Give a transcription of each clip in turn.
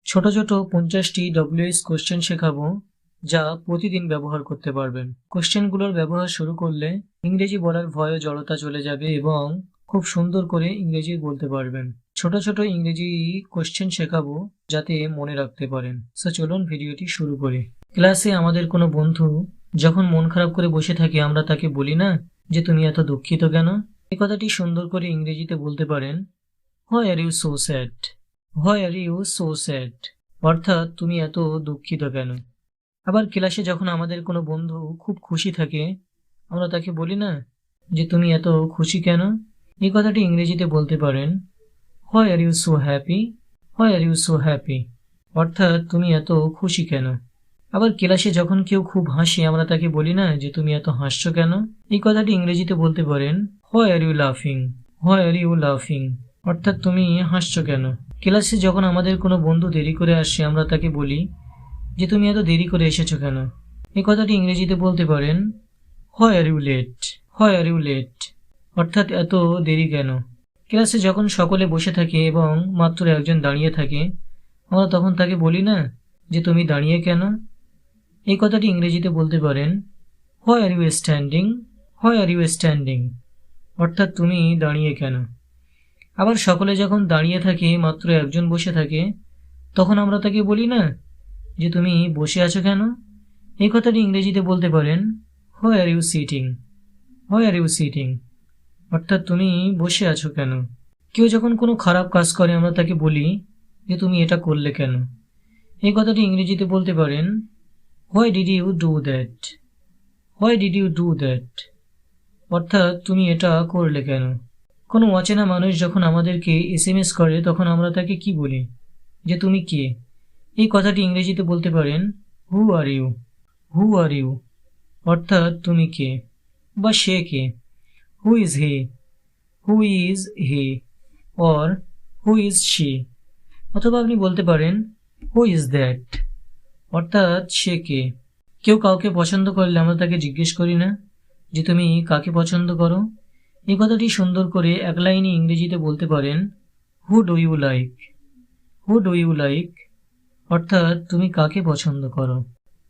ছোট ছোট 50টি WH question শেখাবো যা প্রতিদিন ব্যবহার করতে পারবেন। কোশ্চেনগুলোর ব্যবহার শুরু করলে ইংরেজি বলার ভয় ও জড়তা চলে যাবে এবং খুব সুন্দর করে ইংরেজি বলতে পারবেন। ছোট ছোট ইংরেজি কোশ্চেন শেখাবো যাতে মনে রাখতে পারেন। চলুন ভিডিওটি শুরু করি। ক্লাসে আমাদের কোনো বন্ধু যখন মন খারাপ করে বসে থাকে আমরা তাকে বলি না যে তুমি এত দুঃখিত কেন। এই কথাটি সুন্দর করে ইংরেজিতে বলতে পারেন, why are you so sad. Why are you so sad, অর্থাৎ তুমি এত দুঃখিত কেন। আবার ক্লাসে যখন আমাদের কোনো বন্ধু খুব খুশি থাকে আমরা তাকে বলি না যে তুমি এত খুশি কেন। এই কথাটি ইংরেজিতে বলতে পারেন, why are you so happy. Why are you so happy, অর্থাৎ তুমি এত খুশি কেন। আবার ক্লাসে যখন কেউ খুব হাসে আমরা তাকে বলি না যে তুমি এত হাসছো কেন। এই কথাটি ইংরেজিতে বলতে পারেন, হোয়াই আর ইউ লাফিং। হোয়াই আর ইউ লাফিং, অর্থাৎ তুমি হাসছো কেন। ক্লাসে যখন আমাদের কোনো বন্ধু দেরি করে আসে আমরা তাকে বলি যে তুমি এত দেরি করে এসেছো কেন। এই কথাটি ইংরেজিতে বলতে পারেন, why are you late. Why are you late, অর্থাৎ এত দেরি কেন। ক্লাসে যখন সকলে বসে থাকে এবং মাত্র একজন দাঁড়িয়ে থাকে আমরা তখন তাকে বলি না যে তুমি দাঁড়িয়ে কেন। এই কথাটি ইংরেজিতে বলতে পারেন, why are you standing. Why are you standing, অর্থাৎ তুমি দাঁড়িয়ে কেন। আবার সকলে যখন দাঁড়িয়ে থাকে মাত্র একজন বসে থাকে তখন আমরা তাকে বলি না যে তুমি বসে আছো কেন। এই কথাটি ইংরেজিতে বলতে পারেন, why are you sitting. Why are you sitting, অর্থাৎ তুমি বসে আছো কেন। কেউ যখন কোনো খারাপ কাজ করে আমরা তাকে বলি যে তুমি এটা করলে কেন। এই কথাটি ইংরেজিতে বলতে পারেন, why did you do that. Why did you do that, অর্থাৎ তুমি এটা করলে কেন। কোনো অচেনা মানুষ যখন আমাদেরকে এসএমএস করে তখন আমরা তাকে কি বলি যে তুমি কে। এই কথাটি ইংরেজিতে বলতে পারেন, হু are you. Who R you, অর্থাৎ তুমি কে বা সে কে। Who is he. Who is he or who is she, অথবা আপনি বলতে পারেন হু ইজ দ্যাট, অর্থাৎ সে কে। কেউ কাউকে পছন্দ করলে আমরা তাকে জিজ্ঞেস করি না যে তুমি কাকে পছন্দ করো। এই কথাটি সুন্দর করে এক লাইনে ইংরেজিতে বলতে পারেন, who do you like. Who do you like, অর্থাৎ তুমি কাকে পছন্দ করো।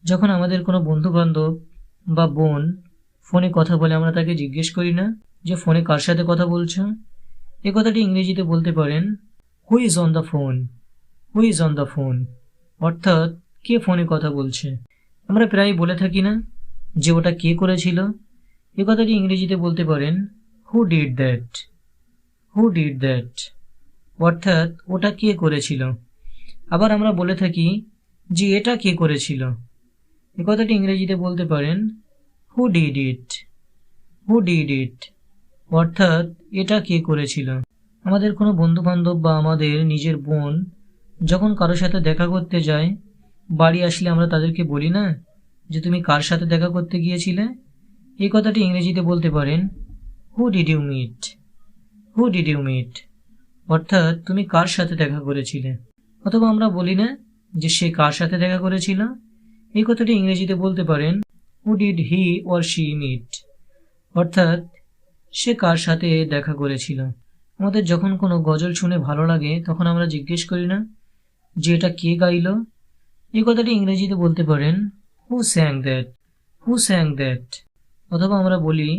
যখন আমাদের কোনো বন্ধু বান্ধব বা বোন ফোনে কথা বলে আমরা তাকে জিজ্ঞেস করি না যে ফোনে কার সাথে কথা বলছো। এই কথাটি ইংরেজিতে বলতে পারেন, who is on the phone. Who is on the phone, অর্থাৎ কে ফোনে কথা বলছে। আমরা প্রায় বলে থাকি না যে ওটা কে করেছিল। এই কথাটি ইংরেজিতে বলতে পারেন, who did that. Who did that, অর্থাৎ ওটা কে করেছিল। আবার আমরা বলে থাকি যে এটা কে করেছিল। এই কথাটি ইংরেজিতে বলতে পারেন, who did it. Who did it, অর্থাৎ এটা কে করেছিল। আমাদের কোনো বন্ধু বান্ধব বা আমাদের নিজের বোন যখন কারো সাথে দেখা করতে যায় বাড়ি আসলে আমরা তাদেরকে বলি না যে তুমি কার সাথে দেখা করতে গিয়েছিলে। এই কথাটি ইংরেজিতে বলতে পারেন, who did you meet. Who did you meet, অর্থাৎ তুমি কার সাথে দেখা করেছিলে। অথবা আমরা বলি না যে সে কার সাথে দেখা করেছিল। এই কথাটি ইংরেজিতে বলতে পারেন, who did he or she meet, অর্থাৎ সে কার সাথে দেখা করেছিল। আমাদের যখন কোনো গজল শুনে ভালো লাগে তখন আমরা জিজ্ঞেস করি না যে এটা কে গাইল। এই কথাটি ইংরেজিতে বলতে পারেন, হু স্যাং দ্যাট। হু স্যাং দ্যাট, অথবা আমরা বলি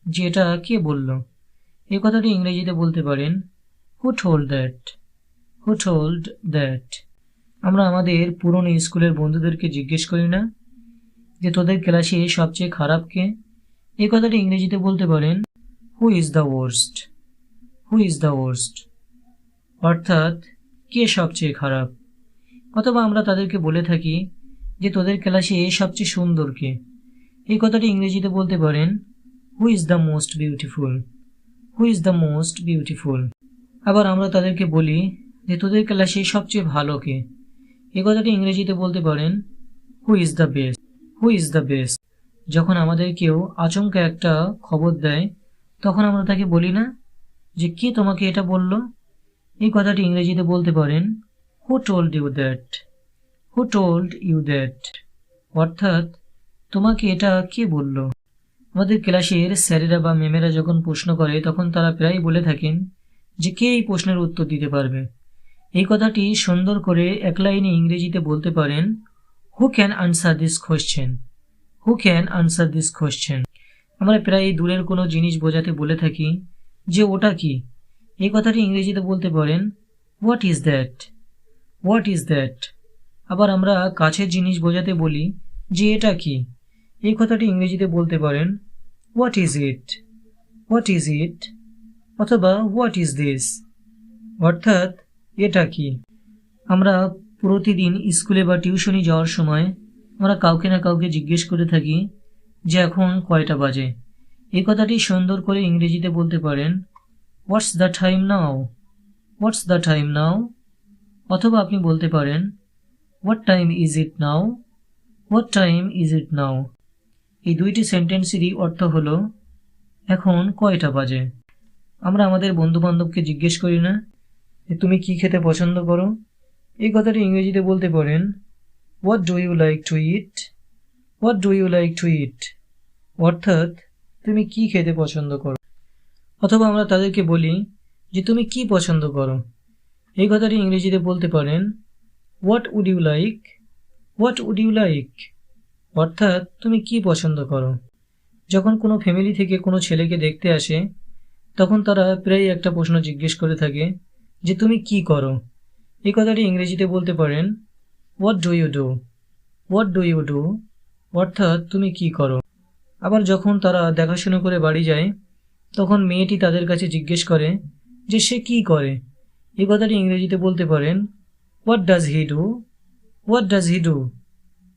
যে এটা কে বলল। এই কথাটি ইংরেজিতে বলতে পারেন, who told that. Who told that. আমরা আমাদের পুরনো স্কুলের বন্ধুদেরকে জিজ্ঞেস করি না যে তোদের ক্লাসে সবচেয়ে খারাপ কে। এই কথাটি ইংরেজিতে বলতে পারেন, who is the worst. Who is the worst, অর্থাৎ কে সবচেয়ে খারাপ। অথবা আমরা তাদেরকে বলে থাকি যে তোদের ক্লাসে সবচেয়ে সুন্দর কে। এই কথাটি ইংরেজিতে বলতে পারেন, who is the most beautiful. Who is the most beautiful. আবার আমরা তাদেরকে বলি যে তোদের ক্লাসে সবচেয়ে ভালো কে। এই কথাটি ইংরেজিতে বলতে পারেন, who is the best. Who is the best. যখন আমাদের কেউ আচমকা একটা খবর দেয় তখন আমরা তাকে বলি না যে কে তোমাকে এটা বলল। এই কথাটি ইংরেজিতে বলতে পারেন, who told you that. Who told you that, অর্থাৎ তোমাকে এটা কে বলল। আমাদের ক্লাসের স্যারেরা বা ম্যামেরা যখন প্রশ্ন করে তখন তারা প্রায় বলে থাকেন যে কে এই প্রশ্নের উত্তর দিতে পারবে। এই কথাটি সুন্দর করে এক লাইনে ইংরেজিতে বলতে পারেন, who can answer this question, who can answer this question. আমরা প্রায় দূরের কোনো জিনিস বোঝাতে বলে থাকি যে ওটা কি। এই কথাটি ইংরেজিতে বলতে পারেন, what is that, what is that. আবার আমরা কাছের জিনিস বোঝাতে বলি যে এটা কি। এই কথাটি ইংরেজিতে বলতে পারেন, what is it, what is it, অথবা হোয়াট ইজ দিস, অর্থাৎ এটা কি। আমরা প্রতিদিন স্কুলে বা টিউশনি যাওয়ার সময় আমরা কাউকে না কাউকে জিজ্ঞেস করে থাকি যে এখন কয়টা বাজে। এই কথাটি সুন্দর করে ইংরেজিতে বলতে পারেন, what's the time now, what's the time now, অথবা আপনি বলতে পারেন, what time is it now, what time is it now. এই দুইটি সেন্টেন্সেরই অর্থ হলো এখন কয়টা বাজে। আমরা আমাদের বন্ধু বান্ধবকে জিজ্ঞেস করি না যে তুমি কি খেতে পছন্দ করো। এই কথাটি ইংরেজিতে বলতে পারেন, what do you like to eat, what do you like to eat, অর্থাৎ তুমি কি খেতে পছন্দ করো। অথবা আমরা তাদেরকে বলি যে তুমি কি পছন্দ করো। এই কথাটি ইংরেজিতে বলতে পারেন, what would you like, what would you like, অর্থাৎ তুমি কি পছন্দ করো। যখন কোনো ফ্যামিলি থেকে কোনো ছেলেকে দেখতে আসে তখন তারা প্রায় একটা প্রশ্ন জিজ্ঞেস করে থাকে যে তুমি কি করো। এই কথাটি ইংরেজিতে বলতে পারেন, what do you do, what do you do, অর্থাৎ তুমি কি করো। আবার যখন তারা দেখাশোনা করে বাড়ি যায় তখন মেয়েটি তাদের কাছে জিজ্ঞেস করে যে সে কি করে। এই কথাটি ইংরেজিতে বলতে পারেন, what does he do, what does he do,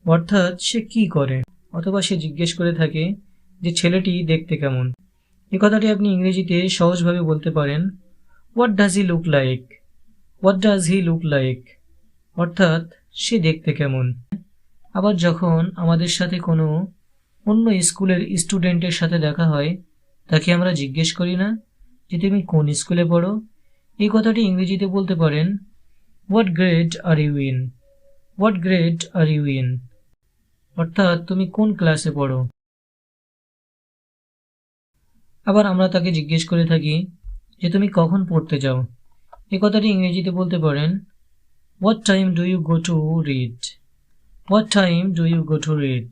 অর্থাৎ সে কি করে। অথবা সে জিজ্ঞেস করে থাকে যে ছেলেটি দেখতে কেমন। এই কথাটি আপনি ইংরেজিতে সহজভাবে বলতে পারেন, what does he look like, what does he look like, অর্থাৎ সে দেখতে কেমন। আবার যখন আমাদের সাথে কোনো অন্য স্কুলের স্টুডেন্টের সাথে দেখা হয় তাকে আমরা জিজ্ঞেস করি না যে তুমি কোন স্কুলে পড়ো। এই কথাটি ইংরেজিতে বলতে পারেন, what grade are you in, what grade are you in, অর্থাৎ তুমি কোন ক্লাসে পড়ো। আবার আমরা তাকে জিজ্ঞেস করে থাকি যে তুমি কখন পড়তে যাও। এই কথাটি ইংরেজিতে বলতে পারেন, what time do you go to read, what time do you go to read.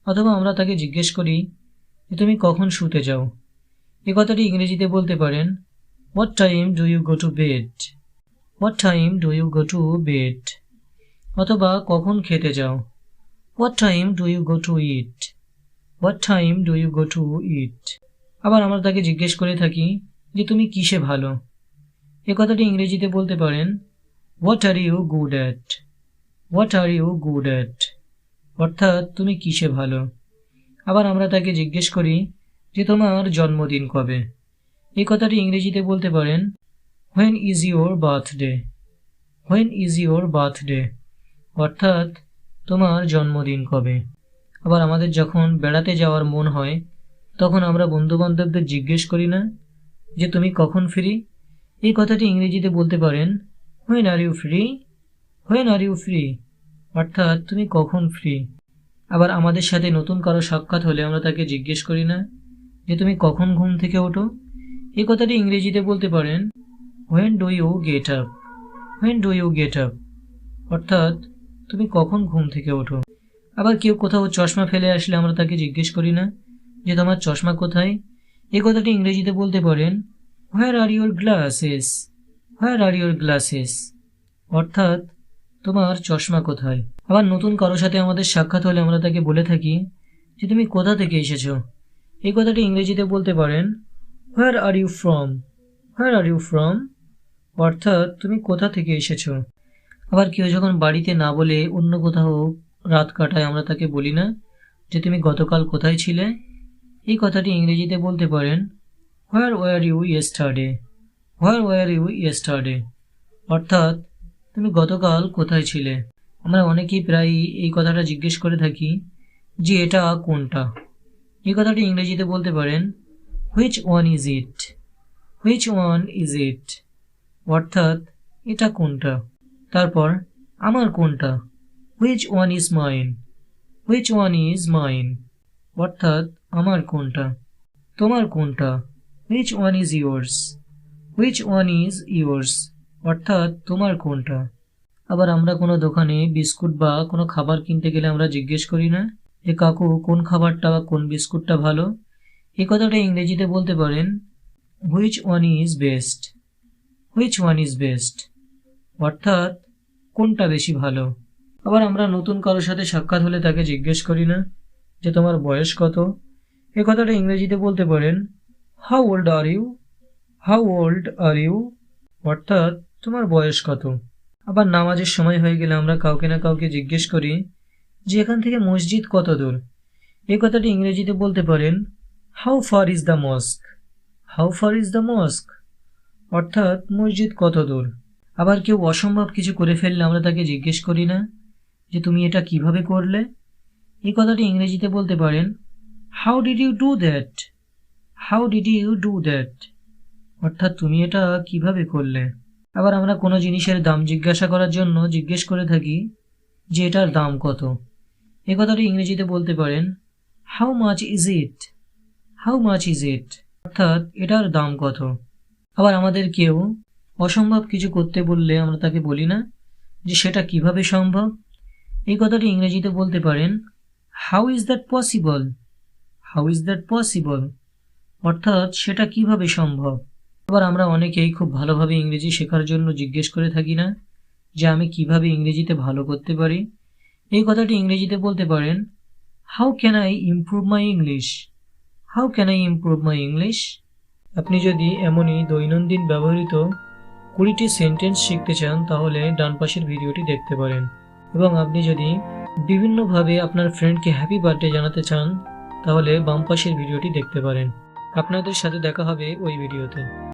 অথবা আমরা তাকে জিজ্ঞেস করি যে তুমি কখন শুতে যাও। এই কথাটি ইংরেজিতে বলতে পারেন, what time do you go to bed, what time do you go to bed. অথবা কখন খেতে যাও, what time do you go to eat, what time do you go to eat. আবার আমরা তাকে জিজ্ঞেস করে থাকি যে তুমি কিসে ভালো। এ কথাটি ইংরেজিতে বলতে পারেন, what are you good at, what are you good at, অর্থাৎ তুমি কিসে ভালো। আবার আমরা তাকে জিজ্ঞেস করি যে তোমার জন্মদিন কবে। এই কথাটি ইংরেজিতে বলতে পারেন, when is your birthday, when is your birthday, অর্থাৎ তোমার জন্মদিন কবে। আবার আমাদের যখন বেড়াতে যাওয়ার মন হয় তখন আমরা বন্ধুবান্ধবদের জিজ্ঞেস করি না যে তুমি কখন ফ্রি। এই কথাটি ইংরেজিতে বলতে পারেন, when are you free, when are you free, অর্থাৎ তুমি কখন ফ্রি। আবার আমাদের সাথে নতুন কারো সাক্ষাৎ হলে আমরা তাকে জিজ্ঞেস করি না যে তুমি কখন ঘুম থেকে ওঠো। এই কথাটি ইংরেজিতে বলতে পারেন, when do you get up, when do you get up, অর্থাৎ তুমি কখন ঘুম থেকে ওঠো। আবার কেউ কোথাও চশমা ফেলে আসলে আমরা তাকে জিজ্ঞেস করি না যে তোমার চশমা কোথায়। এই কথাটি ইংরেজিতে বলতে পারেন, where are your glasses, where are your glasses, অর্থাৎ তোমার চশমা কোথায়। আবার নতুন কারো সাথে আমাদের সাক্ষাৎ হলে আমরা তাকে বলে থাকি যে তুমি কোথা থেকে এসেছো। এই কথাটি ইংরেজিতে বলতে পারেন, where are you from, where are you from, অর্থাৎ তুমি কোথা থেকে এসেছো। আবার কেউ যখন বাড়িতে না বলে অন্য কোথাও রাত কাটায় আমরা তাকে বলি না যে তুমি গতকাল কোথায় ছিলে। এই কথাটি ইংরেজিতে বলতে পারেন, where were you yesterday, where were you yesterday, অর্থাৎ তুমি গতকাল কোথায় ছিলে। আমরা অনেকেই প্রায় এই কথাটা জিজ্ঞেস করে থাকি যে এটা কোনটা। এই কথাটি ইংরেজিতে বলতে পারেন, which one is it, which one is it, অর্থাৎ এটা কোনটা। তারপর আমার কোনটা, which one is mine, which one is mine, অর্থাৎ আমার কোনটা। তোমার কোনটা, which one is yours, which one is yours, অর্থাৎ তোমার কোনটা। আবার আমরা কোনো দোকানে বিস্কুট বা কোনো খাবার কিনতে গেলে আমরা জিজ্ঞেস করি না যে কাকু কোন খাবারটা বা কোন বিস্কুটটা ভালো। এই কথাটা ইংরেজিতে বলতে পারেন which one is best, which one is best, অর্থাৎ কোনটা বেশি ভালো। আবার আমরা নতুন কারোর সাথে সাক্ষাৎ হলে তাকে জিজ্ঞেস করি না যে তোমার বয়স কত। এ কথাটা ইংরেজিতে বলতে পারেন how old are you, how old are you, অর্থাৎ তোমার বয়স কত। আবার নামাজের সময় হয়ে গেলে আমরা কাউকে না কাউকে জিজ্ঞেস করি যে এখান থেকে মসজিদ কত দূর। এই কথাটি ইংরেজিতে বলতে পারেন how far is the mosque, how far is the mosque, অর্থাৎ মসজিদ কত দূর। আবার কেউ অসম্ভব কিছু করে ফেললে আমরা তাকে জিজ্ঞেস করি না যে তুমি এটা কিভাবে করলে। এই কথাটি ইংরেজিতে বলতে পারেন how did you do that, how did you do that, অর্থাৎ তুমি এটা কিভাবে করলে। আবার আমরা কোনো জিনিসের দাম জিজ্ঞাসা করার জন্য জিজ্ঞেস করে থাকি যে এটার দাম কত। এই কথাটি ইংরেজিতে বলতে পারেন how much is it, how much is it, অর্থাৎ এটার দাম কত। আবার আমাদের কেউ অসম্ভব কিছু করতে বললে আমরা তাকে বলি না যে সেটা কিভাবে সম্ভব। এই কথাটি ইংরেজিতে বলতে পারেন how is that possible, how is that possible, অর্থাৎ সেটা কিভাবে সম্ভব। আবার আমরা অনেকেই খুব ভালোভাবে ইংরেজি শেখার জন্য জিজ্ঞেস করে থাকি না যে আমি কিভাবে ইংরেজিতে ভালো করতে পারি। এই কথাটি ইংরেজিতে বলতে পারেন how can I improve my English, how can I improve my English. আপনি যদি এমনই দৈনন্দিন ব্যবহৃত 20টি সেন্টেন্স শিখতে চান তাহলে ডান পাশের ভিডিওটি দেখতে পারেন। এবং আপনি যদি বিভিন্নভাবে আপনার ফ্রেন্ডকে হ্যাপি বার্থডে জানাতে চান তাহলে বাম পাশের ভিডিওটি দেখতে পারেন। আপনাদের সাথে দেখা হবে ওই ভিডিওতে।